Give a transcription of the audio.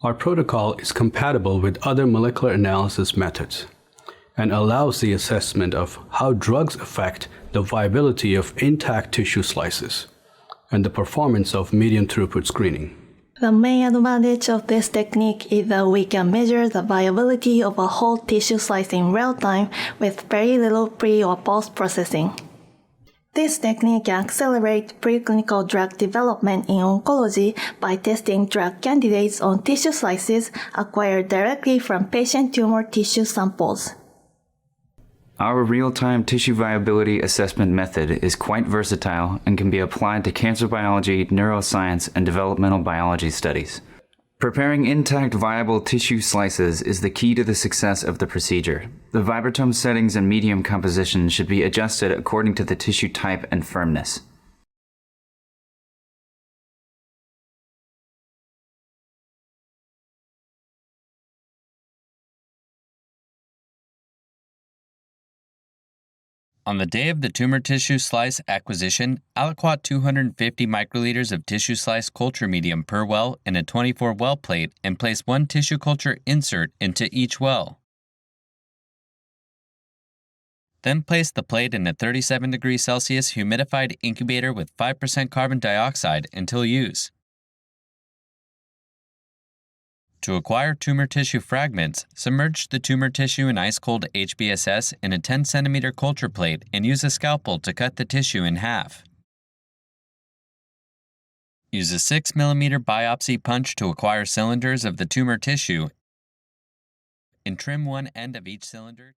Our protocol is compatible with other molecular analysis methods and allows the assessment of how drugs affect the viability of intact tissue slices and the performance of medium throughput screening. The main advantage of this technique is that we can measure the viability of a whole tissue slice in real time with very little pre- or post-processing. This technique accelerates preclinical drug development in oncology by testing drug candidates on tissue slices acquired directly from patient tumor tissue samples. Our real-time tissue viability assessment method is quite versatile and can be applied to cancer biology, neuroscience, and developmental biology studies. Preparing intact viable tissue slices is the key to the success of the procedure. The vibrotome settings and medium composition should be adjusted according to the tissue type and firmness. On the day of the tumor tissue slice acquisition, aliquot 250 microliters of tissue slice culture medium per well in a 24-well plate and place one tissue culture insert into each well. Then place the plate in a 37 degrees Celsius humidified incubator with 5% carbon dioxide until use. To acquire tumor tissue fragments, submerge the tumor tissue in ice-cold HBSS in a 10 cm culture plate and use a scalpel to cut the tissue in half. Use a 6 mm biopsy punch to acquire cylinders of the tumor tissue and trim one end of each cylinder.